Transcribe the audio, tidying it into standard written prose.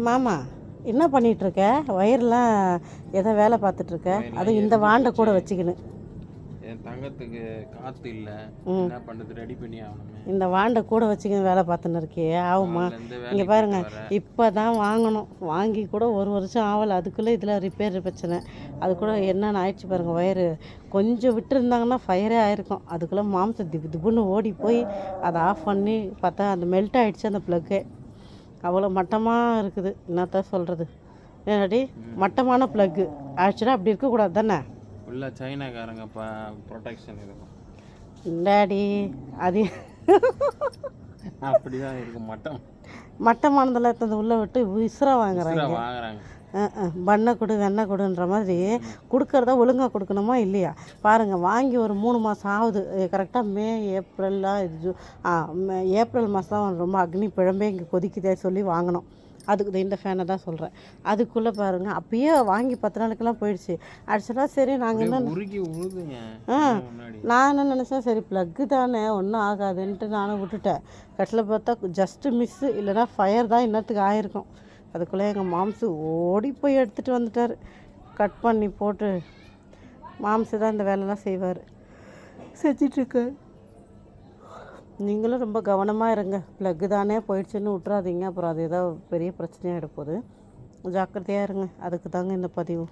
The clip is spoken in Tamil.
மாமா என்ன பண்ணிகிட்ருக்க? வயிறுலாம் ஏதோ வேலை பார்த்துட்ருக்க, அதுவும் இந்த வாண்டை கூட வச்சுக்கின்னு. என் தங்கத்துக்கு காற்று இல்லை, என்ன பண்ணுறது, ரெடி பண்ணி ஆகணுமே. இந்த வாண்டை கூட வச்சுக்கின்னு வேலை பார்த்துன்னு இருக்கியே, ஆகுமா? இங்கே பாருங்கள், இப்போ தான் வாங்கணும், வாங்கி கூட 1 வருஷம் ஆகலை, அதுக்குள்ளே இதில் ரிப்பேர் பிரச்சனை. அது கூட என்னென்ன ஆயிடுச்சு பாருங்கள். வயரு கொஞ்சம் விட்டுருந்தாங்கன்னா ஃபயரே ஆயிருக்கும். அதுக்குள்ளே மாம்சம் திப்புன்னு ஓடி போய் அதை ஆஃப் பண்ணி பார்த்தா அந்த மெல்ட் ஆகிடுச்சு அந்த ப்ளக்கே. அவ்வளோ மட்டமாக இருக்குது, என்னத்தான் சொல்கிறது. ஏன்னாடி மட்டமான ப்ளக்கு ஆக்சுவலாக அப்படி இருக்கக்கூடாது தானே. ஃபுல்லாக சைனாக்காரங்க ப்ரொடெக்ஷன் இருக்கும் டேடி. அது அப்படி தான் இருக்கும். மட்டமானதெல்லாம் எடுத்து உள்ளே விட்டு விசிறா வாங்குறாங்க. பண்ணை கொடு வெண்ணெய் கொடுன்ற மாதிரி கொடுக்கறத ஒழுங்காக கொடுக்கணுமா இல்லையா? பாருங்கள், வாங்கி ஒரு 3 மாதம் ஆகுது. கரெக்டாக மே ஏப்ரல்லாம் இது ஏப்ரல் மாதம் தான் ரொம்ப அக்னி பிழம்பே இங்கே கொதிக்குதே சொல்லி வாங்கினோம். அதுக்கு இந்த ஃபேனை தான் சொல்கிறேன். அதுக்குள்ளே பாருங்கள், அப்பயே வாங்கி 10 நாளுக்கெல்லாம் போயிடுச்சு. ஆக்சுவலாக சரி நாங்கள் என்ன நான் என்ன நினச்சேன், சரி ப்ளக்கு தானே ஒன்றும் ஆகாதுன்ட்டு நானும் விட்டுட்டேன். கட்டில் பார்த்தா ஜஸ்ட்டு மிஸ்ஸு, இல்லைனா ஃபயர் தான் இன்னத்துக்கு ஆயிருக்கும். அதுக்குள்ளே எங்கள் மாம்சு ஓடி போய் எடுத்துகிட்டு வந்துட்டார். கட் பண்ணி போட்டு மாம்சு தான் இந்த வேலைலாம் செய்வார், செஞ்சிட்ருக்கார். நீங்களும் ரொம்ப கவனமாக இருங்க. ப்ளக்கு தானே போயிடுச்சுன்னு விட்றாதீங்க, அப்புறம் அது ஏதோ பெரிய பிரச்சனையாக எடுப்போது. ஜாக்கிரதையாக இருங்க. அதுக்கு தாங்க இந்த பதிவு.